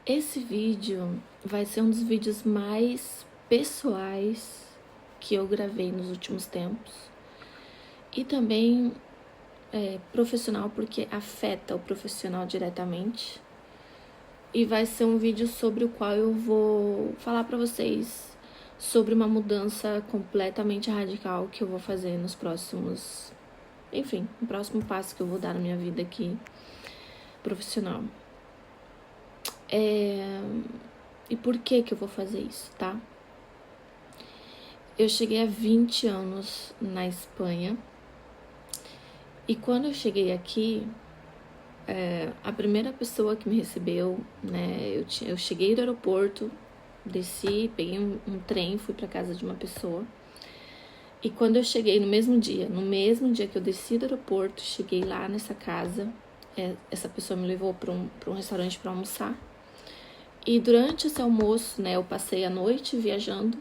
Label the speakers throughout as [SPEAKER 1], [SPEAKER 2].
[SPEAKER 1] Esse vídeo vai ser um dos vídeos mais pessoais que eu gravei nos últimos tempos e também profissional, porque afeta o profissional diretamente, e vai ser um vídeo sobre o qual eu vou falar para vocês sobre uma mudança completamente radical que eu vou fazer nos próximos, enfim, o próximo passo que eu vou dar na minha vida aqui profissional. E por que eu vou fazer isso, tá? Eu cheguei há 20 anos na Espanha e quando eu cheguei aqui, a primeira pessoa que me recebeu, né, eu cheguei do aeroporto, desci, peguei um trem, fui para casa de uma pessoa. E quando eu cheguei no mesmo dia que eu desci do aeroporto, cheguei lá nessa casa, essa pessoa me levou para um restaurante para almoçar. E durante esse almoço, né, eu passei a noite viajando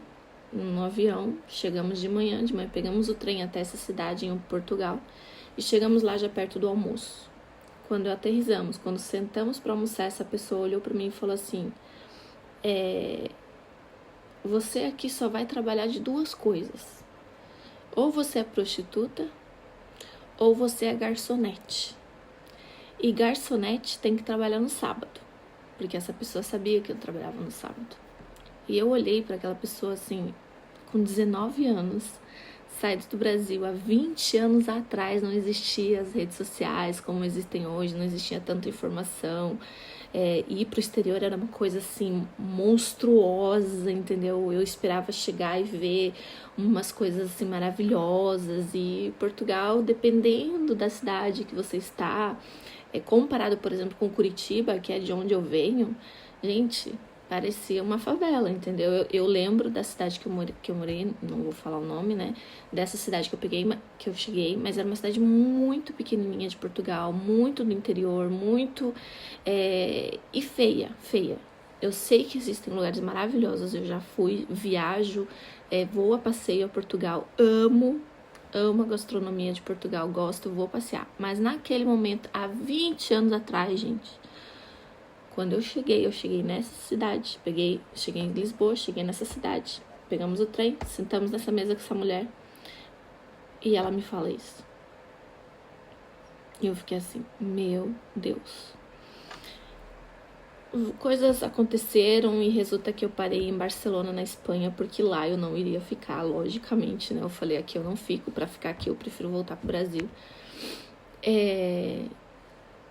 [SPEAKER 1] no avião, chegamos de manhã pegamos o trem até essa cidade em Portugal e chegamos lá já perto do almoço. Quando aterrissamos, quando sentamos para almoçar, essa pessoa olhou para mim e falou assim: você aqui só vai trabalhar de duas coisas. Ou você é prostituta, ou você é garçonete. E garçonete tem que trabalhar no sábado, porque essa pessoa sabia que eu trabalhava no sábado. E eu olhei para aquela pessoa assim, com 19 anos, saído do Brasil há 20 anos atrás, não existiam as redes sociais como existem hoje, não existia tanta informação. Ir pro exterior era uma coisa assim monstruosa, entendeu? Eu esperava chegar e ver umas coisas assim maravilhosas. E Portugal, dependendo da cidade que você está, comparado, por exemplo, com Curitiba, que é de onde eu venho, gente, parecia uma favela, entendeu? Eu lembro da cidade que eu morei, não vou falar o nome, né? Dessa cidade que eu cheguei, mas era uma cidade muito pequenininha de Portugal, muito do interior, muito... e feia. Eu sei que existem lugares maravilhosos, eu já fui, viajo, vou a passeio a Portugal, amo a gastronomia de Portugal, gosto, vou passear. Mas naquele momento, há 20 anos atrás, gente... Quando eu cheguei nessa cidade, cheguei em Lisboa, cheguei nessa cidade, pegamos o trem, sentamos nessa mesa com essa mulher e ela me fala isso. E eu fiquei assim, meu Deus. Coisas aconteceram e resulta que eu parei em Barcelona, na Espanha, porque lá eu não iria ficar, logicamente, né? Eu falei, aqui eu não fico, pra ficar aqui eu prefiro voltar pro Brasil.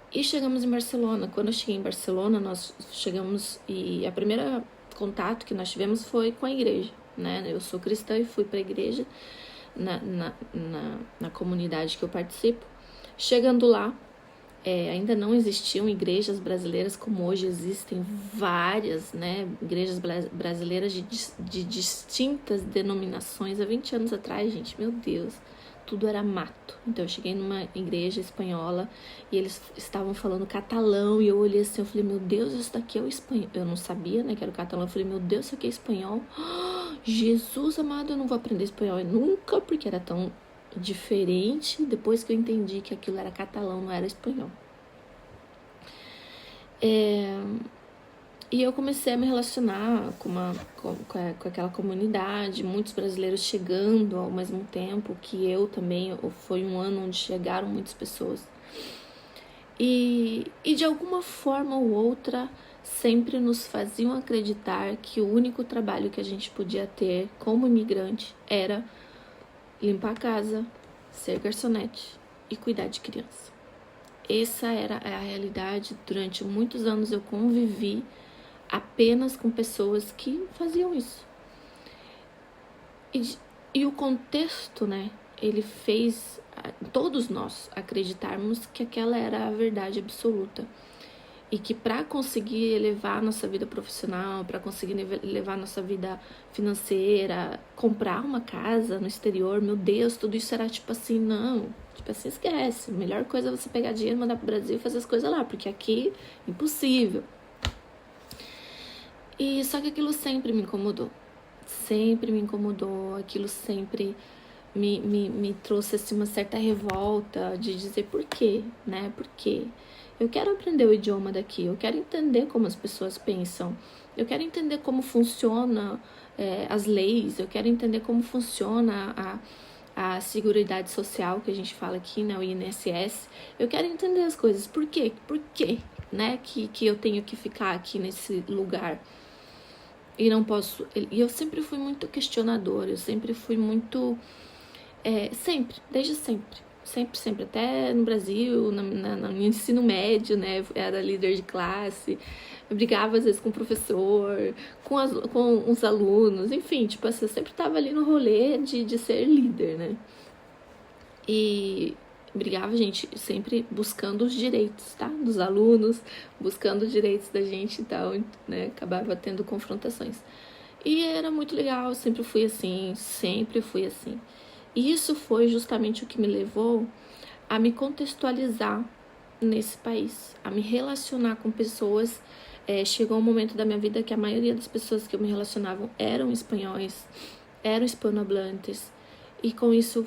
[SPEAKER 1] E chegamos em Barcelona. Quando eu cheguei em Barcelona, nós chegamos e a primeira contato que nós tivemos foi com a igreja, né? Eu sou cristã e fui para a igreja na comunidade que eu participo. Chegando lá, ainda não existiam igrejas brasileiras como hoje existem várias, né? Igrejas brasileiras de distintas denominações. Há 20 anos atrás, gente, meu Deus, tudo era mato. Então eu cheguei numa igreja espanhola e eles estavam falando catalão e eu olhei assim, eu falei, meu Deus, isso daqui é o espanhol. Eu não sabia, né, que era o catalão. Eu falei, meu Deus, isso aqui é espanhol. Jesus amado, eu não vou aprender espanhol nunca, porque era tão diferente. Depois que eu entendi que aquilo era catalão, não era espanhol. E eu comecei a me relacionar com aquela comunidade, muitos brasileiros chegando ao mesmo tempo que eu também. Foi um ano onde chegaram muitas pessoas. E de alguma forma ou outra, sempre nos faziam acreditar que o único trabalho que a gente podia ter como imigrante era limpar a casa, ser garçonete e cuidar de criança. Essa era a realidade. Durante muitos anos eu convivi apenas com pessoas que faziam isso. E o contexto, né, ele fez todos nós acreditarmos que aquela era a verdade absoluta. E que para conseguir elevar a nossa vida profissional, para conseguir elevar a nossa vida financeira, comprar uma casa no exterior, meu Deus, tudo isso era tipo assim, não, tipo assim, esquece. A melhor coisa é você pegar dinheiro, mandar pro Brasil e fazer as coisas lá, porque aqui, impossível. E só que aquilo sempre me incomodou, aquilo sempre me trouxe assim, uma certa revolta de dizer por quê, né? Por quê? Eu quero aprender o idioma daqui, eu quero entender como as pessoas pensam, eu quero entender como funciona as leis, eu quero entender como funciona a Seguridade Social, que a gente fala aqui, né, o INSS. Eu quero entender as coisas. Por quê? Por quê, né, que eu tenho que ficar aqui nesse lugar e não posso... E eu sempre fui muito questionadora, eu sempre fui muito... desde sempre, até no Brasil, no ensino médio, né, era líder de classe, eu brigava às vezes com o professor, com os alunos, enfim, tipo assim, eu sempre tava ali no rolê de ser líder, né, e brigava, gente, sempre buscando os direitos, tá, dos alunos, buscando os direitos da gente e tal, né, acabava tendo confrontações, e era muito legal, sempre fui assim, e isso foi justamente o que me levou a me contextualizar nesse país, a me relacionar com pessoas. Chegou um momento da minha vida que a maioria das pessoas que eu me relacionava eram espanhóis, eram hispanohablantes, e com isso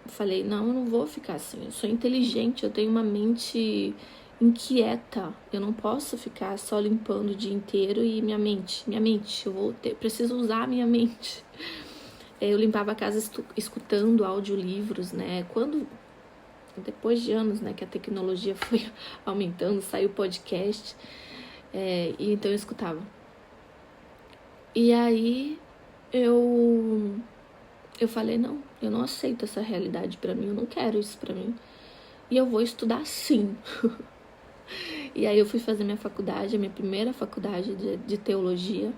[SPEAKER 1] falei, não, eu não vou ficar assim, eu sou inteligente, eu tenho uma mente inquieta, eu não posso ficar só limpando o dia inteiro e minha mente, preciso usar a minha mente. Eu limpava a casa escutando audiolivros, né, depois de anos, né, que a tecnologia foi aumentando, saiu podcast, e então eu escutava. E aí eu falei, não, eu não aceito essa realidade pra mim, eu não quero isso pra mim. E eu vou estudar sim. E aí eu fui fazer minha faculdade, a minha primeira faculdade de teologia.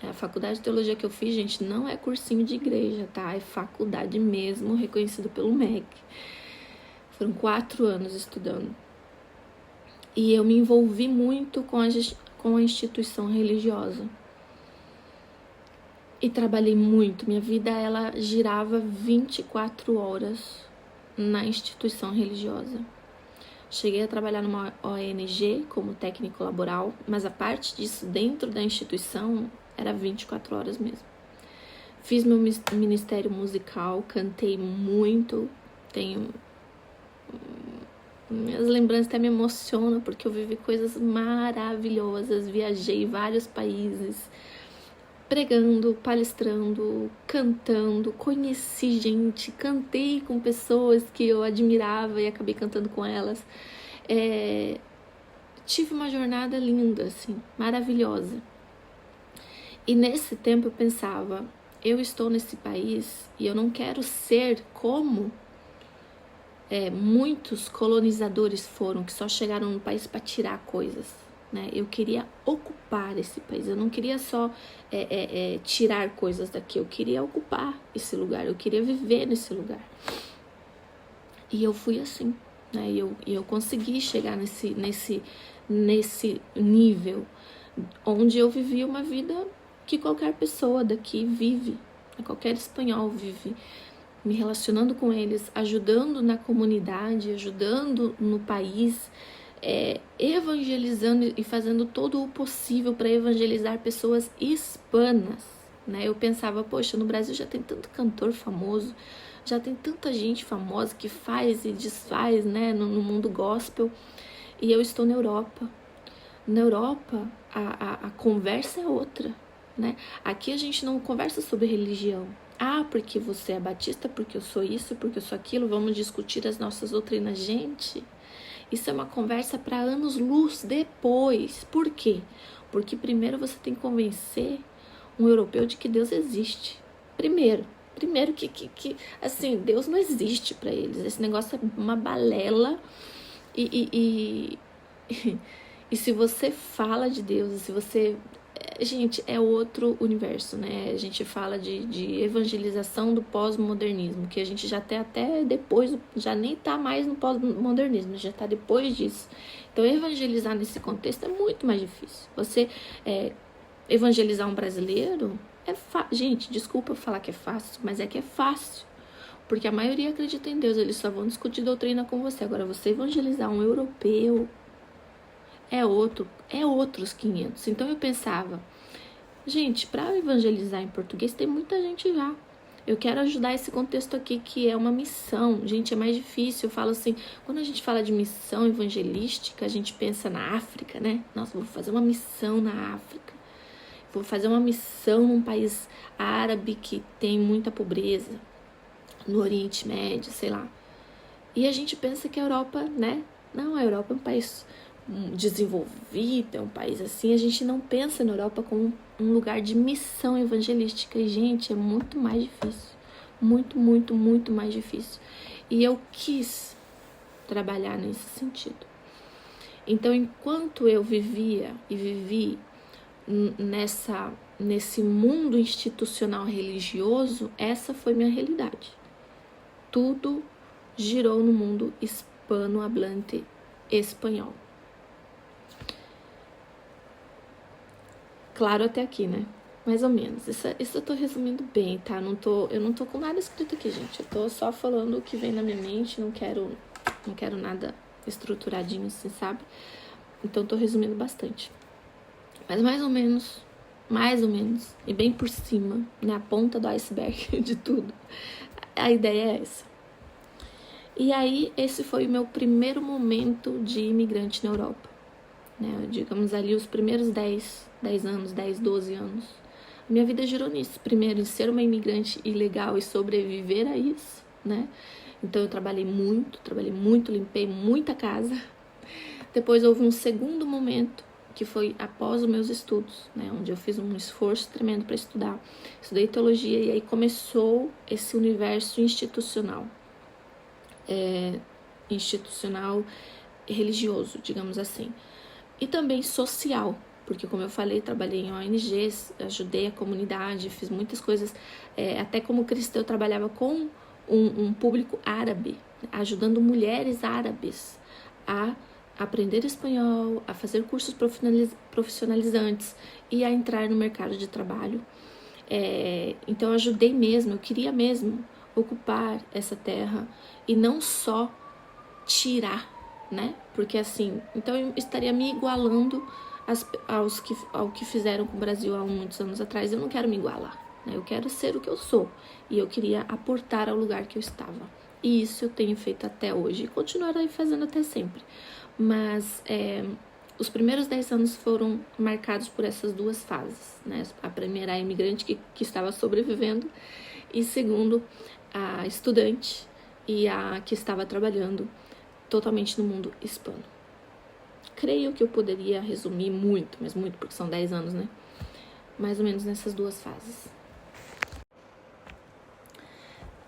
[SPEAKER 1] A faculdade de teologia que eu fiz, gente, não é cursinho de igreja, tá? É faculdade mesmo, reconhecida pelo MEC. Foram 4 anos estudando. E eu me envolvi muito com a instituição religiosa. E trabalhei muito. Minha vida, ela girava 24 horas na instituição religiosa. Cheguei a trabalhar numa ONG como técnico laboral, mas a parte disso dentro da instituição era 24 horas mesmo. Fiz meu ministério musical, cantei muito, minhas lembranças até me emocionam, porque eu vivi coisas maravilhosas, viajei vários países, pregando, palestrando, cantando, conheci gente, cantei com pessoas que eu admirava e acabei cantando com elas. Tive uma jornada linda, assim, maravilhosa. E nesse tempo eu pensava, eu estou nesse país e eu não quero ser como muitos colonizadores foram, que só chegaram no país para tirar coisas, né? Eu queria ocupar esse país, eu não queria só tirar coisas daqui, eu queria ocupar esse lugar, eu queria viver nesse lugar. E eu fui assim, né? E eu consegui chegar nesse nível onde eu vivi uma vida que qualquer pessoa daqui vive, qualquer espanhol vive, me relacionando com eles, ajudando na comunidade, ajudando no país, evangelizando e fazendo todo o possível para evangelizar pessoas hispanas, né? Eu pensava, poxa, no Brasil já tem tanto cantor famoso, já tem tanta gente famosa que faz e desfaz, né, no mundo gospel, e eu estou na Europa. Na Europa, a conversa é outra, né? Aqui a gente não conversa sobre religião. Ah, porque você é batista, porque eu sou isso, porque eu sou aquilo, vamos discutir as nossas doutrinas. Gente, isso é uma conversa para anos-luz depois. Por quê? Porque primeiro você tem que convencer um europeu de que Deus existe. Primeiro que assim, Deus não existe para eles. Esse negócio é uma balela e se você fala de Deus, se você... Gente, é outro universo, né? A gente fala de evangelização do pós-modernismo, que a gente já tem até depois, já nem tá mais no pós-modernismo, já tá depois disso. Então, evangelizar nesse contexto é muito mais difícil. Você evangelizar um brasileiro gente, desculpa eu falar que é fácil, mas é que é fácil. Porque a maioria acredita em Deus, eles só vão discutir doutrina com você. Agora, você evangelizar um europeu é outros 500. Então eu pensava, gente, para evangelizar em português tem muita gente já. Eu quero ajudar esse contexto aqui, que é uma missão. Gente, é mais difícil. Eu falo assim, quando a gente fala de missão evangelística, a gente pensa na África, né? Nossa, vou fazer uma missão na África. Vou fazer uma missão num país árabe que tem muita pobreza, no Oriente Médio, sei lá. E a gente pensa que a Europa, né? Não, a Europa é um país desenvolvido, é um país assim. A gente não pensa na Europa como um lugar de missão evangelística. E, gente, é muito mais difícil. Muito, muito, muito mais difícil. E eu quis trabalhar nesse sentido. Então, enquanto eu vivia e vivi nesse mundo institucional religioso, essa foi minha realidade. Tudo girou no mundo hispano-hablante espanhol. Claro, até aqui, né? Mais ou menos. Isso eu tô resumindo bem, tá? Eu não tô com nada escrito aqui, gente. Eu tô só falando o que vem na minha mente. Não quero nada estruturadinho, assim, sabe? Então, tô resumindo bastante. Mas mais ou menos, e bem por cima, na ponta do iceberg de tudo, a ideia é essa. E aí, esse foi o meu primeiro momento de imigrante na Europa, né? Digamos ali, os primeiros 10 anos, 10, 12 anos. A minha vida girou nisso. Primeiro, em ser uma imigrante ilegal e sobreviver a isso, né? Então, eu trabalhei muito, limpei muita casa. Depois, houve um segundo momento, que foi após os meus estudos, né, onde eu fiz um esforço tremendo para estudar. Estudei teologia e aí começou esse universo institucional religioso, digamos assim. E também social, porque, como eu falei, trabalhei em ONGs, ajudei a comunidade, fiz muitas coisas. Até como cristã, eu trabalhava com um público árabe, ajudando mulheres árabes a aprender espanhol, a fazer cursos profissionalizantes e a entrar no mercado de trabalho. Então eu ajudei mesmo, eu queria mesmo ocupar essa terra e não só tirar, né? Porque assim, então eu estaria me igualando ao que fizeram com o Brasil há muitos anos atrás. Eu não quero me igualar, né? Eu quero ser o que eu sou e eu queria aportar ao lugar que eu estava. E isso eu tenho feito até hoje e continuarei fazendo até sempre. Mas os primeiros 10 anos foram marcados por essas duas fases, né? A primeira, a imigrante que estava sobrevivendo, e segundo, a estudante e a que estava trabalhando totalmente no mundo hispano. Creio que eu poderia resumir muito, mas muito, porque são 10 anos, né? Mais ou menos nessas duas fases.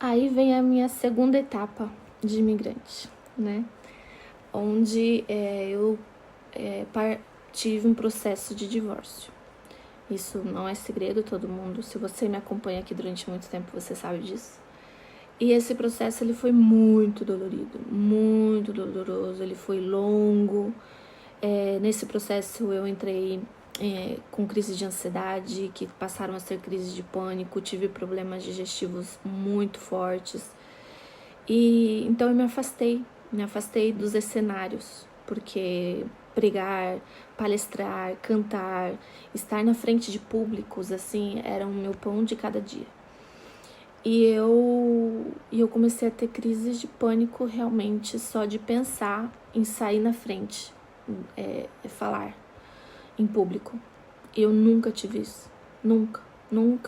[SPEAKER 1] Aí vem a minha segunda etapa de imigrante, né? Onde eu tive um processo de divórcio. Isso não é segredo, todo mundo, se você me acompanha aqui durante muito tempo, você sabe disso. E esse processo, ele foi muito dolorido, muito doloroso, ele foi longo. Nesse processo eu entrei com crise de ansiedade, que passaram a ser crises de pânico, tive problemas digestivos muito fortes. E então eu me afastei dos cenários, porque pregar, palestrar, cantar, estar na frente de públicos, assim, era o meu pão de cada dia. E eu comecei a ter crises de pânico realmente só de pensar em sair na frente, falar em público. Eu nunca tive isso, nunca,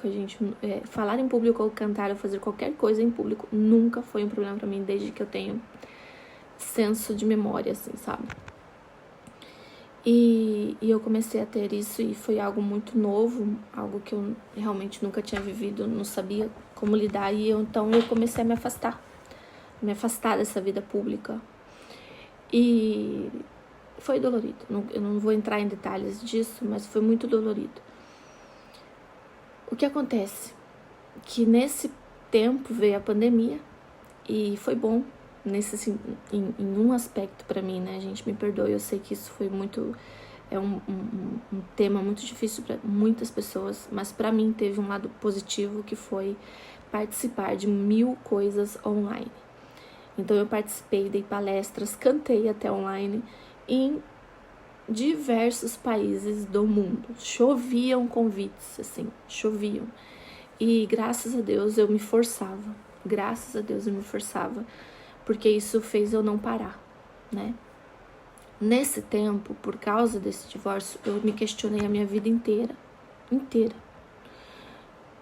[SPEAKER 1] gente. Falar em público ou cantar ou fazer qualquer coisa em público nunca foi um problema pra mim, desde que eu tenho senso de memória, assim, sabe? E eu comecei a ter isso e foi algo muito novo, algo que eu realmente nunca tinha vivido, não sabia como lidar. E então eu comecei a me afastar dessa vida pública. E foi dolorido, eu não vou entrar em detalhes disso, mas foi muito dolorido. O que acontece? Que nesse tempo veio a pandemia e foi bom em um aspecto pra mim, né, gente? Me perdoe, eu sei que isso foi muito... É um tema muito difícil para muitas pessoas, mas pra mim teve um lado positivo, que foi participar de 1000 coisas online. Então eu participei, dei palestras, cantei até online em diversos países do mundo. Choviam convites, assim, choviam. E graças a Deus eu me forçava. Graças a Deus eu me forçava. Porque isso fez eu não parar, né? Nesse tempo, por causa desse divórcio, eu me questionei a minha vida inteira. Inteira.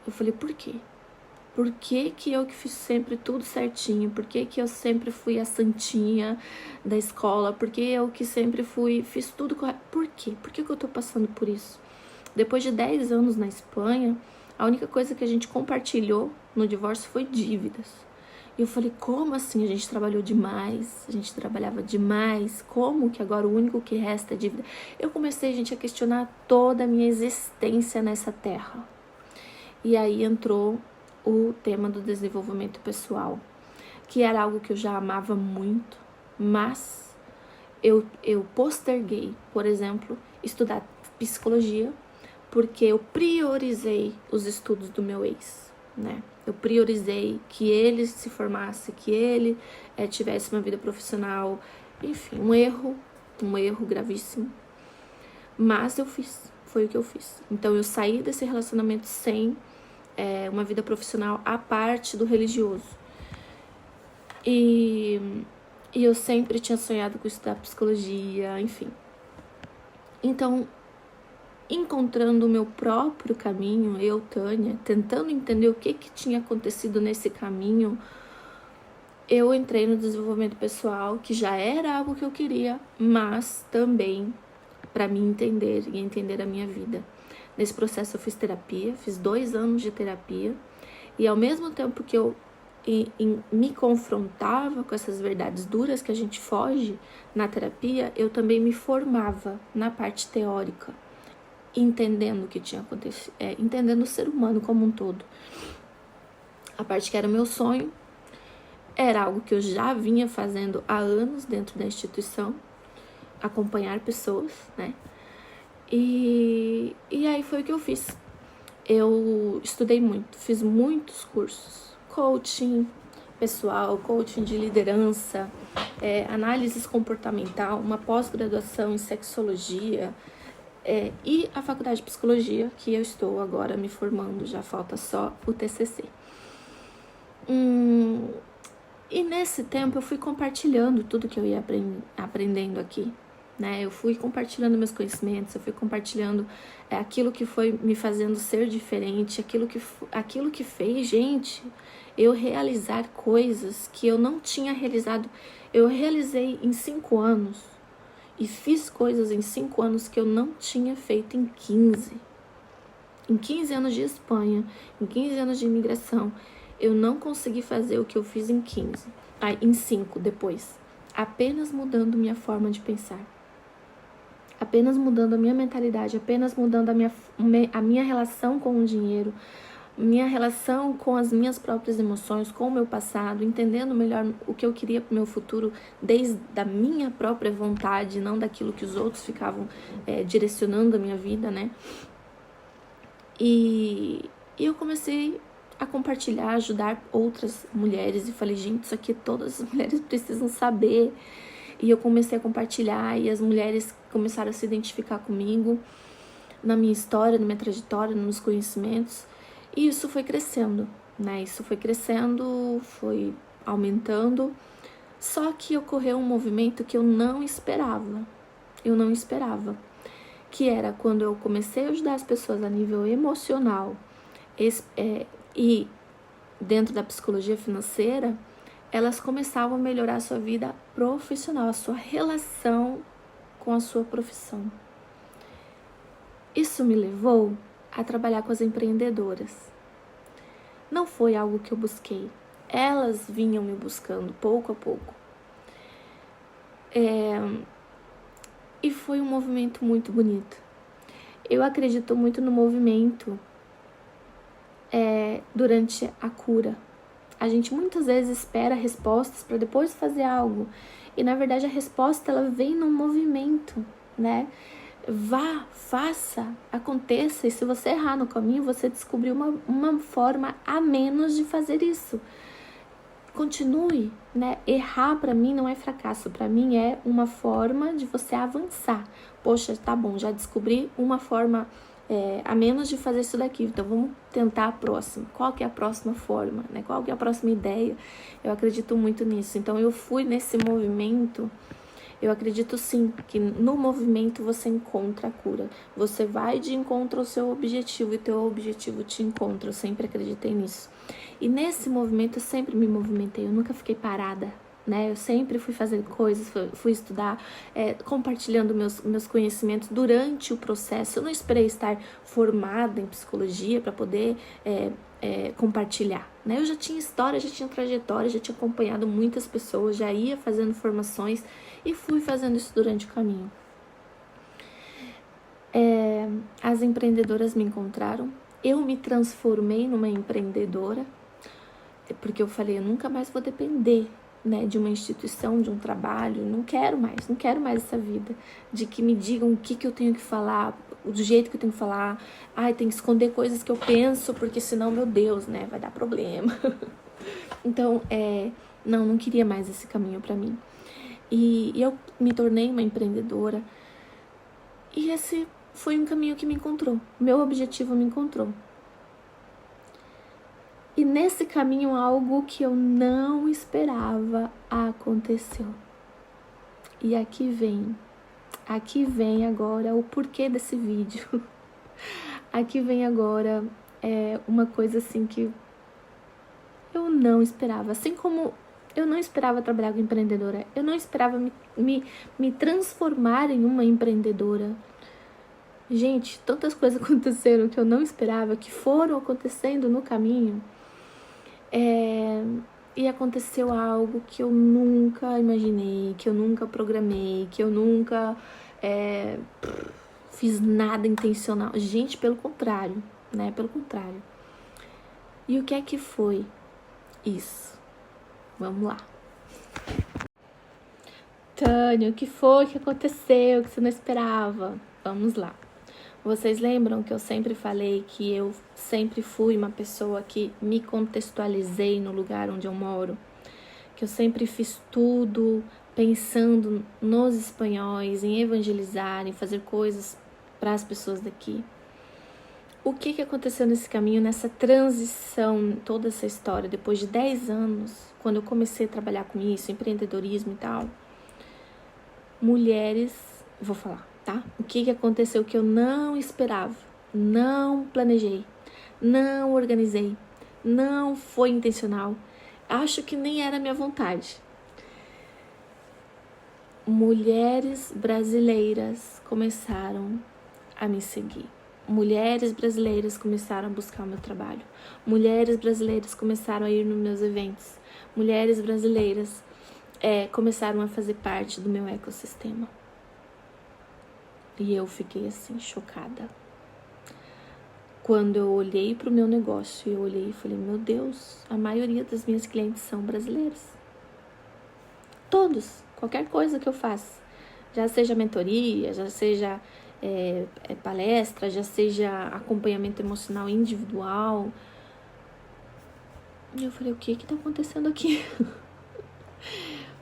[SPEAKER 1] Eu falei, por quê? Por que que eu que fiz sempre tudo certinho? Por que que eu sempre fui a santinha da escola? Por que eu que sempre fiz tudo correto? Por quê? Por que que eu tô passando por isso? Depois de 10 anos na Espanha, a única coisa que a gente compartilhou no divórcio foi dívidas. E eu falei, como assim? A gente trabalhou demais, a gente trabalhava demais, como que agora o único que resta é dívida? Eu comecei, gente, a questionar toda a minha existência nessa terra. E aí entrou o tema do desenvolvimento pessoal, que era algo que eu já amava muito, mas eu posterguei, por exemplo, estudar psicologia, porque eu priorizei os estudos do meu ex, né? Eu priorizei que ele se formasse, que ele tivesse uma vida profissional, enfim, um erro gravíssimo. Mas eu fiz, foi o que eu fiz. Então eu saí desse relacionamento sem uma vida profissional à parte do religioso. E eu sempre tinha sonhado com estudar psicologia, enfim. Então, encontrando o meu próprio caminho, eu, Tânia, tentando entender o que tinha acontecido nesse caminho, eu entrei no desenvolvimento pessoal, que já era algo que eu queria, mas também para me entender e entender a minha vida. Nesse processo eu fiz terapia, fiz 2 anos de terapia, e ao mesmo tempo que eu me confrontava com essas verdades duras que a gente foge na terapia, eu também me formava na parte teórica, entendendo o que tinha acontecido, entendendo o ser humano como um todo. A parte que era o meu sonho, era algo que eu já vinha fazendo há anos dentro da instituição, acompanhar pessoas, né? E aí foi o que eu fiz. Eu estudei muito, fiz muitos cursos, coaching pessoal, coaching de liderança, análises comportamental, uma pós-graduação em sexologia, e a faculdade de psicologia, que eu estou agora me formando, já falta só o TCC. E nesse tempo eu fui compartilhando tudo que eu ia aprendendo aqui, né? Eu fui compartilhando meus conhecimentos, eu fui compartilhando aquilo que foi me fazendo ser diferente, aquilo que fez, gente, eu realizar coisas que eu não tinha realizado. Eu realizei em 5 anos e fiz coisas em 5 anos que eu não tinha feito em 15. Em 15 anos de Espanha, em 15 anos de imigração, eu não consegui fazer o que eu fiz em 15. Em 5 depois. Apenas mudando minha forma de pensar. Apenas mudando a minha mentalidade, apenas mudando a minha relação com o dinheiro, minha relação com as minhas próprias emoções, com o meu passado, entendendo melhor o que eu queria para o meu futuro, desde a minha própria vontade, não daquilo que os outros ficavam direcionando a minha vida, né? E eu comecei a compartilhar, ajudar outras mulheres, e falei, gente, isso aqui todas as mulheres precisam saber. E eu comecei a compartilhar, e as mulheres começaram a se identificar comigo, na minha história, na minha trajetória, nos conhecimentos, e isso foi crescendo, né? Isso foi crescendo, foi aumentando, só que ocorreu um movimento que eu não esperava, que era quando eu comecei a ajudar as pessoas a nível emocional, e dentro da psicologia financeira, elas começavam a melhorar a sua vida profissional, a sua relação com a sua profissão. Isso me levou a trabalhar com as empreendedoras. Não foi algo que eu busquei. Elas vinham me buscando pouco a pouco. E foi um movimento muito bonito. Eu acredito muito no movimento durante a cura. A gente muitas vezes espera respostas para depois fazer algo. E na verdade a resposta ela vem no movimento, né? Vá, faça, aconteça. E se você errar no caminho, você descobriu uma forma a menos de fazer isso. Continue, né? Errar para mim não é fracasso. Para mim é uma forma de você avançar. Poxa, tá bom, já descobri uma forma a menos de fazer isso daqui. Então, vamos tentar a próxima. Qual que é a próxima forma, né? Qual que é a próxima ideia? Eu acredito muito nisso. Então, eu fui nesse movimento. Eu acredito sim que no movimento você encontra a cura. Você vai de encontro ao seu objetivo e teu objetivo te encontra. Eu sempre acreditei nisso. E nesse movimento eu sempre me movimentei. Eu nunca fiquei parada, né? Eu sempre fui fazendo coisas, fui estudar, compartilhando meus conhecimentos durante o processo. Eu não esperei estar formada em psicologia para poder compartilhar, né? Eu já tinha história, já tinha trajetória, já tinha acompanhado muitas pessoas, já ia fazendo formações e fui fazendo isso durante o caminho. As empreendedoras me encontraram, eu me transformei numa empreendedora, porque eu falei, eu nunca mais vou depender, né, de uma instituição, de um trabalho, não quero mais essa vida, de que me digam o que eu tenho que falar, do jeito que eu tenho que falar, tem que esconder coisas que eu penso, porque senão, meu Deus, né, vai dar problema. Então, não queria mais esse caminho pra mim. E eu me tornei uma empreendedora, e esse foi um caminho que me encontrou, meu objetivo me encontrou. E nesse caminho, algo que eu não esperava aconteceu. E aqui vem agora o porquê desse vídeo. Aqui vem agora uma coisa assim que eu não esperava. Assim como eu não esperava trabalhar com empreendedora, eu não esperava me transformar em uma empreendedora. Gente, tantas coisas aconteceram que eu não esperava, que foram acontecendo no caminho. E aconteceu algo que eu nunca imaginei, que eu nunca programei, que eu nunca fiz nada intencional. Gente, pelo contrário, né? Pelo contrário. E o que é que foi isso? Vamos lá. Tânia, o que foi que aconteceu que você não esperava? Vamos lá. Vocês lembram que eu sempre falei que eu sempre fui uma pessoa que me contextualizei no lugar onde eu moro? Que eu sempre fiz tudo pensando nos espanhóis, em evangelizar, em fazer coisas para as pessoas daqui. O que aconteceu nesse caminho, nessa transição, toda essa história, depois de 10 anos, quando eu comecei a trabalhar com isso, empreendedorismo e tal? Mulheres, vou falar, tá? O que aconteceu que eu não esperava, não planejei, não organizei, não foi intencional, acho que nem era minha vontade. Mulheres brasileiras começaram a me seguir. Mulheres brasileiras começaram a buscar o meu trabalho. Mulheres brasileiras começaram a ir nos meus eventos. Mulheres brasileiras começaram a fazer parte do meu ecossistema. E eu fiquei assim, chocada. Quando eu olhei para o meu negócio, eu olhei e falei, meu Deus, a maioria das minhas clientes são brasileiros. Todos, qualquer coisa que eu faça. Já seja mentoria, já seja palestra, já seja acompanhamento emocional individual. E eu falei, o que tá acontecendo aqui?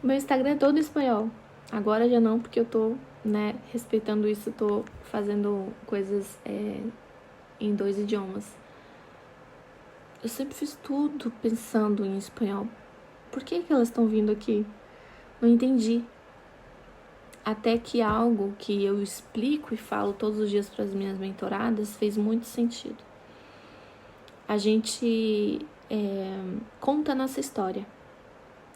[SPEAKER 1] Meu Instagram é todo em espanhol. Agora já não, porque eu tô, né, respeitando isso, tô fazendo coisas em 2 idiomas. Eu sempre fiz tudo pensando em espanhol. Por que elas estão vindo aqui? Não entendi. Até que algo que eu explico e falo todos os dias para as minhas mentoradas fez muito sentido. A gente conta a nossa história.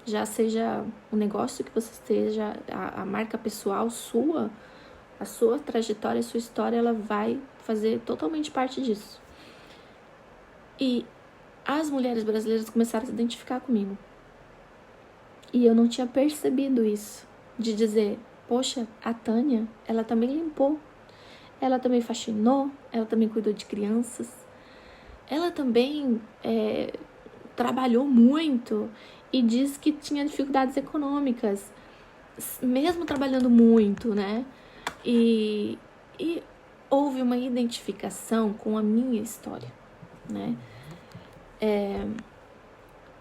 [SPEAKER 1] Já seja o negócio que você esteja, a marca pessoal sua, a sua trajetória, a sua história, ela vai fazer totalmente parte disso. E as mulheres brasileiras começaram a se identificar comigo. E eu não tinha percebido isso, de dizer, poxa, a Tânia, ela também limpou, ela também faxinou, ela também cuidou de crianças, ela também trabalhou muito e diz que tinha dificuldades econômicas, mesmo trabalhando muito, né? E houve uma identificação com a minha história, né?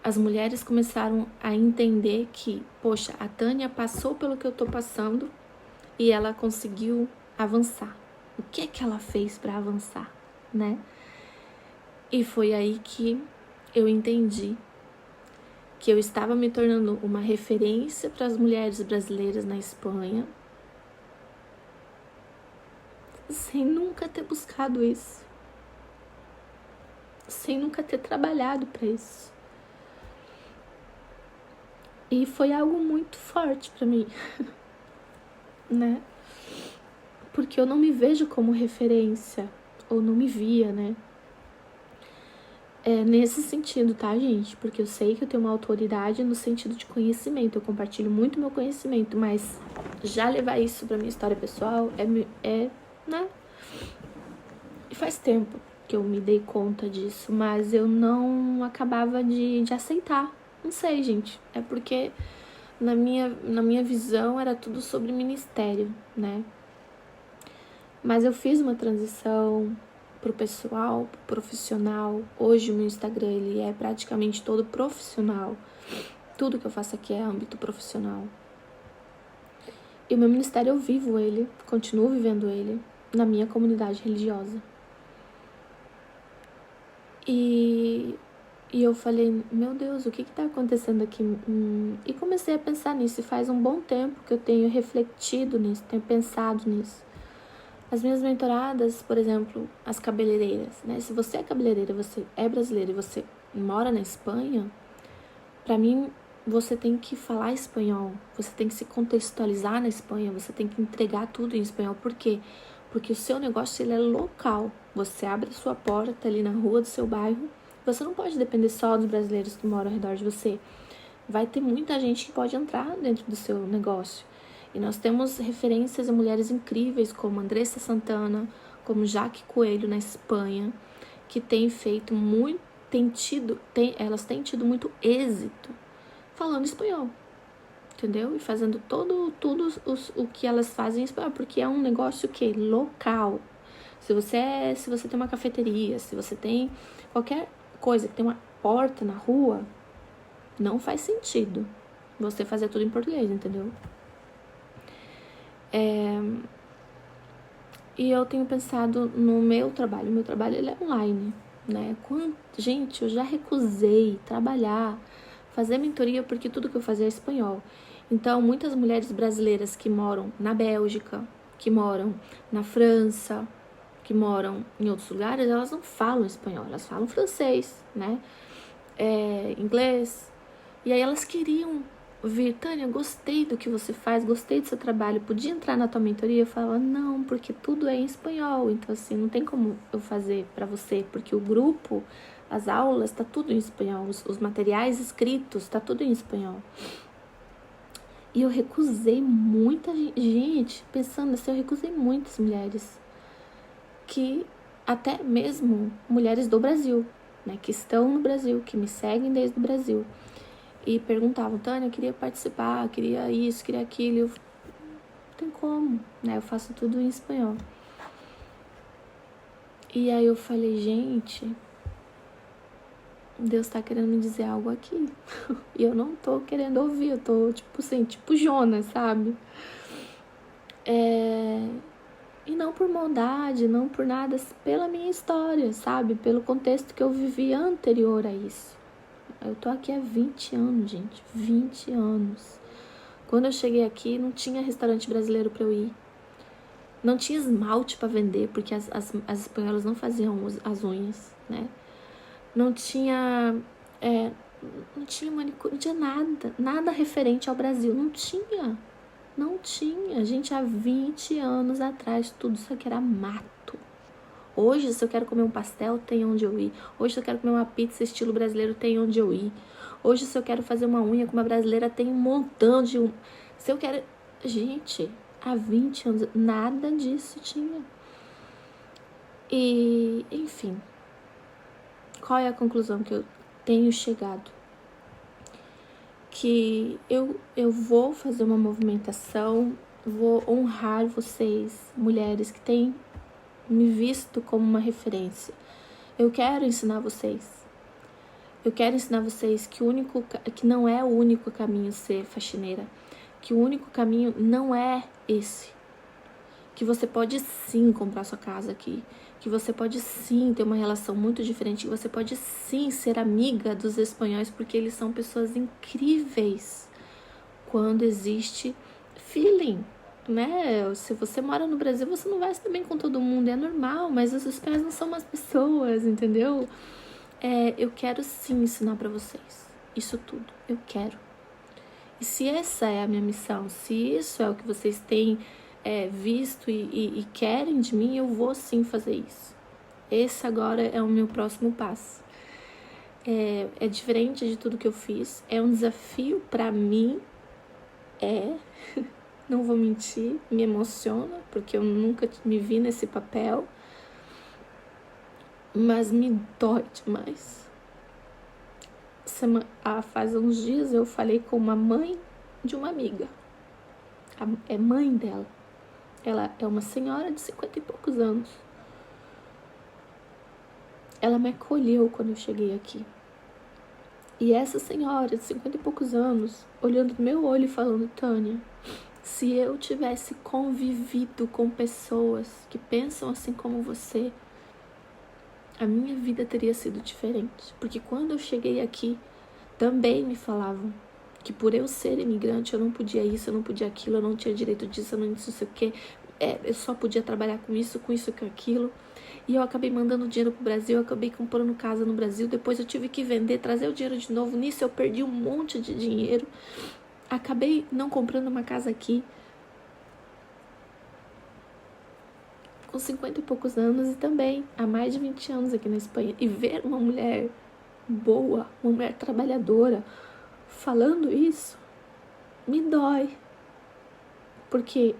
[SPEAKER 1] As mulheres começaram a entender que, a Tânia passou pelo que eu tô passando e ela conseguiu avançar. O que ela fez para avançar, né? E foi aí que eu entendi que eu estava me tornando uma referência para as mulheres brasileiras na Espanha, sem nunca ter buscado isso, sem nunca ter trabalhado para isso. E foi algo muito forte para mim, né? Porque eu não me vejo como referência, ou não me via, né? Nesse sentido, tá, gente? Porque eu sei que eu tenho uma autoridade no sentido de conhecimento, eu compartilho muito meu conhecimento, mas já levar isso pra minha história pessoal né? E faz tempo que eu me dei conta disso, mas eu não acabava de aceitar. Não sei, gente. É porque na minha visão era tudo sobre ministério, né? Mas eu fiz uma transição pro pessoal, pro profissional. Hoje o meu Instagram ele é praticamente todo profissional. Tudo que eu faço aqui é âmbito profissional. E o meu ministério eu vivo ele, continuo vivendo ele na minha comunidade religiosa. E eu falei, meu Deus, o que tá acontecendo aqui? E comecei a pensar nisso. E faz um bom tempo que eu tenho refletido nisso, tenho pensado nisso. As minhas mentoradas, por exemplo, as cabeleireiras, né? Se você é cabeleireira, você é brasileira e você mora na Espanha, pra mim, você tem que falar espanhol, você tem que se contextualizar na Espanha, você tem que entregar tudo em espanhol. Por quê? Porque o seu negócio, ele é local. Você abre a sua porta ali na rua do seu bairro, você não pode depender só dos brasileiros que moram ao redor de você. Vai ter muita gente que pode entrar dentro do seu negócio. E nós temos referências a mulheres incríveis como Andressa Santana, como Jaque Coelho na Espanha, que têm feito muito, elas têm tido muito êxito falando espanhol, entendeu? E fazendo tudo o que elas fazem em espanhol, porque é um negócio que local. Se você tem uma cafeteria, se você tem qualquer coisa que tem uma porta na rua, não faz sentido você fazer tudo em português, entendeu? E eu tenho pensado no meu trabalho. O meu trabalho ele é online, né? Gente, eu já recusei trabalhar, fazer mentoria, porque tudo que eu fazia é espanhol. Então, muitas mulheres brasileiras que moram na Bélgica, que moram na França, que moram em outros lugares, elas não falam espanhol, elas falam francês, né? Inglês. E aí elas queriam vir, Tânia, gostei do que você faz, gostei do seu trabalho, podia entrar na tua mentoria? Eu falava, não, porque tudo é em espanhol, então assim, não tem como eu fazer pra você, porque o grupo, as aulas, tá tudo em espanhol, os materiais escritos, tá tudo em espanhol. E eu recusei muita gente, pensando assim, eu recusei muitas mulheres, que até mesmo mulheres do Brasil, né, que estão no Brasil, que me seguem desde o Brasil, e perguntavam, Tânia, eu queria participar, queria isso, queria aquilo. Eu, não tem como, né? Eu faço tudo em espanhol. E aí eu falei, gente, Deus tá querendo me dizer algo aqui. E eu não tô querendo ouvir, eu tô tipo assim, tipo Jonas, sabe? E não por maldade, não por nada, pela minha história, sabe? Pelo contexto que eu vivi anterior a isso. Eu tô aqui há 20 anos, gente. 20 anos. Quando eu cheguei aqui, não tinha restaurante brasileiro pra eu ir. Não tinha esmalte pra vender, porque as espanholas não faziam as unhas, né? Não tinha... não tinha manicure, não tinha nada referente ao Brasil. Não tinha. Gente, há 20 anos atrás, tudo isso aqui era mato. Hoje, se eu quero comer um pastel, tem onde eu ir. Hoje, se eu quero comer uma pizza estilo brasileiro, tem onde eu ir. Hoje, se eu quero fazer uma unha com uma brasileira, tem um montão de... Se eu quero... Gente, há 20 anos, nada disso tinha. E, enfim, qual é a conclusão que eu tenho chegado? Que eu vou fazer uma movimentação, vou honrar vocês, mulheres que têm me visto como uma referência. Eu quero ensinar vocês. Eu quero ensinar vocês que não é o único caminho ser faxineira. Que o único caminho não é esse. que você pode sim comprar sua casa aqui, que você pode sim ter uma relação muito diferente, que você pode sim ser amiga dos espanhóis, porque eles são pessoas incríveis quando existe feeling, né? Se você mora no Brasil, você não vai se dar bem com todo mundo, é normal, mas os espanhóis não são umas pessoas, entendeu? Eu quero sim ensinar pra vocês isso tudo, eu quero. E se essa é a minha missão, se isso é o que vocês têm visto e querem de mim, eu vou sim fazer isso. Esse agora é o meu próximo passo. É diferente de tudo que eu fiz, é um desafio pra mim, não vou mentir, me emociona, porque eu nunca me vi nesse papel, mas me dói demais. Faz uns dias eu falei com uma mãe de uma amiga, é mãe dela, ela é uma senhora de 50 e poucos anos. Ela me acolheu quando eu cheguei aqui. E essa senhora de 50 e poucos anos, olhando no meu olho e falando: Tânia, se eu tivesse convivido com pessoas que pensam assim como você, a minha vida teria sido diferente. Porque quando eu cheguei aqui, também me falavam que por eu ser imigrante, eu não podia isso, eu não podia aquilo, eu não tinha direito disso, eu não sei o que, eu só podia trabalhar com isso, com aquilo. E eu acabei mandando dinheiro pro Brasil, eu acabei comprando casa no Brasil, depois eu tive que vender, trazer o dinheiro de novo, nisso eu perdi um monte de dinheiro, acabei não comprando uma casa aqui, com 50 e poucos anos, e também há mais de 20 anos aqui na Espanha, e ver uma mulher boa, uma mulher trabalhadora, falando isso, me dói, porque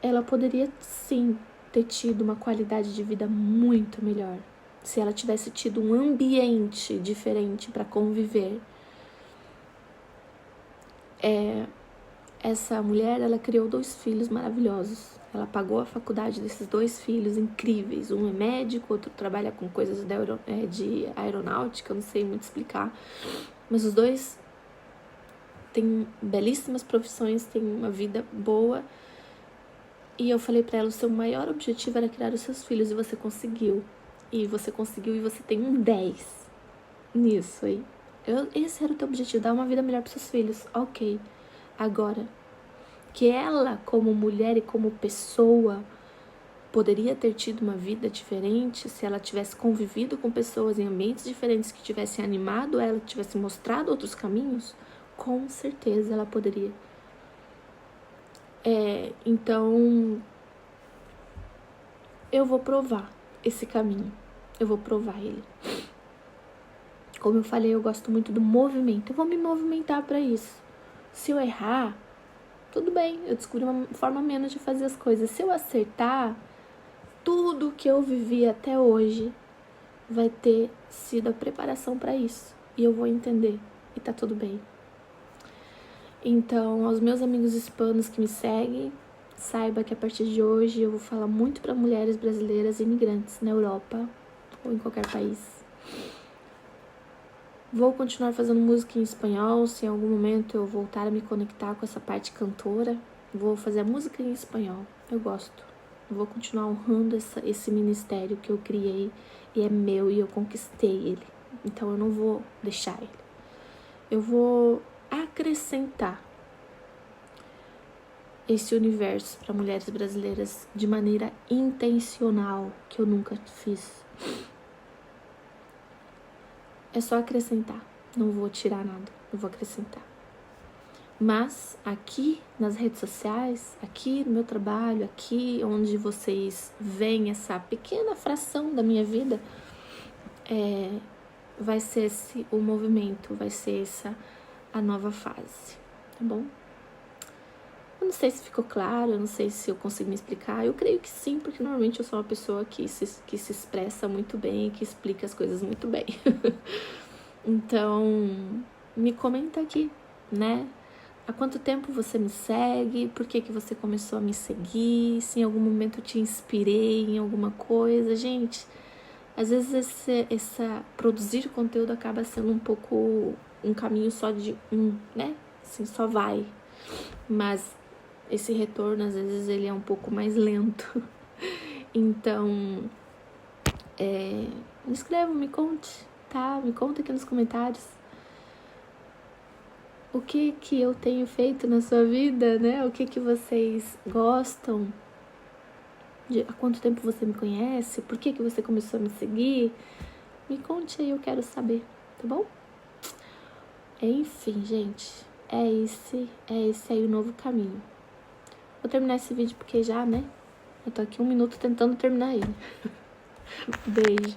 [SPEAKER 1] ela poderia sim ter tido uma qualidade de vida muito melhor se ela tivesse tido um ambiente diferente para conviver. Essa mulher, ela criou 2 filhos maravilhosos. Ela pagou a faculdade desses 2 filhos incríveis. Um é médico, outro trabalha com coisas de aeronáutica, eu não sei muito explicar. Mas os 2 têm belíssimas profissões, têm uma vida boa. E eu falei pra ela, o seu maior objetivo era criar os seus filhos, e você conseguiu. E você conseguiu, e você tem um 10 nisso aí. Esse era o teu objetivo, dar uma vida melhor pros seus filhos. Ok. Agora, que ela, como mulher e como pessoa, poderia ter tido uma vida diferente se ela tivesse convivido com pessoas em ambientes diferentes, que tivessem animado ela, que tivessem mostrado outros caminhos, com certeza ela poderia. Então, eu vou provar esse caminho, eu vou provar ele. Como eu falei, eu gosto muito do movimento, eu vou me movimentar para isso. Se eu errar, tudo bem, eu descobri uma forma menos de fazer as coisas. Se eu acertar, tudo que eu vivi até hoje vai ter sido a preparação para isso. E eu vou entender, e tá tudo bem. Então, aos meus amigos hispanos que me seguem, saiba que a partir de hoje eu vou falar muito para mulheres brasileiras imigrantes na Europa ou em qualquer país. Vou continuar fazendo música em espanhol, se em algum momento eu voltar a me conectar com essa parte cantora, vou fazer a música em espanhol, eu gosto. Vou continuar honrando esse ministério que eu criei e é meu e eu conquistei ele. Então eu não vou deixar ele. Eu vou acrescentar esse universo para mulheres brasileiras de maneira intencional, que eu nunca fiz. É só acrescentar, não vou tirar nada, eu vou acrescentar. Mas aqui nas redes sociais, aqui no meu trabalho, aqui onde vocês veem essa pequena fração da minha vida, vai ser o movimento, vai ser essa a nova fase, tá bom? Eu não sei se ficou claro, eu não sei se eu consigo me explicar. Eu creio que sim, porque normalmente eu sou uma pessoa que se expressa muito bem, que explica as coisas muito bem. Então, me comenta aqui, né? Há quanto tempo você me segue? Por que você começou a me seguir? Se em algum momento eu te inspirei em alguma coisa. Gente, às vezes produzir conteúdo acaba sendo um pouco um caminho só de né? Assim, só vai. Mas esse retorno, às vezes, ele é um pouco mais lento. Então, me escreva, me conte, tá? Me conta aqui nos comentários o que eu tenho feito na sua vida, né? O que vocês gostam, há quanto tempo você me conhece, por que você começou a me seguir. Me conte aí, eu quero saber, tá bom? Enfim, gente, é esse aí o novo caminho. Vou terminar esse vídeo porque já, né? Eu tô aqui 1 minuto tentando terminar ele. Beijo.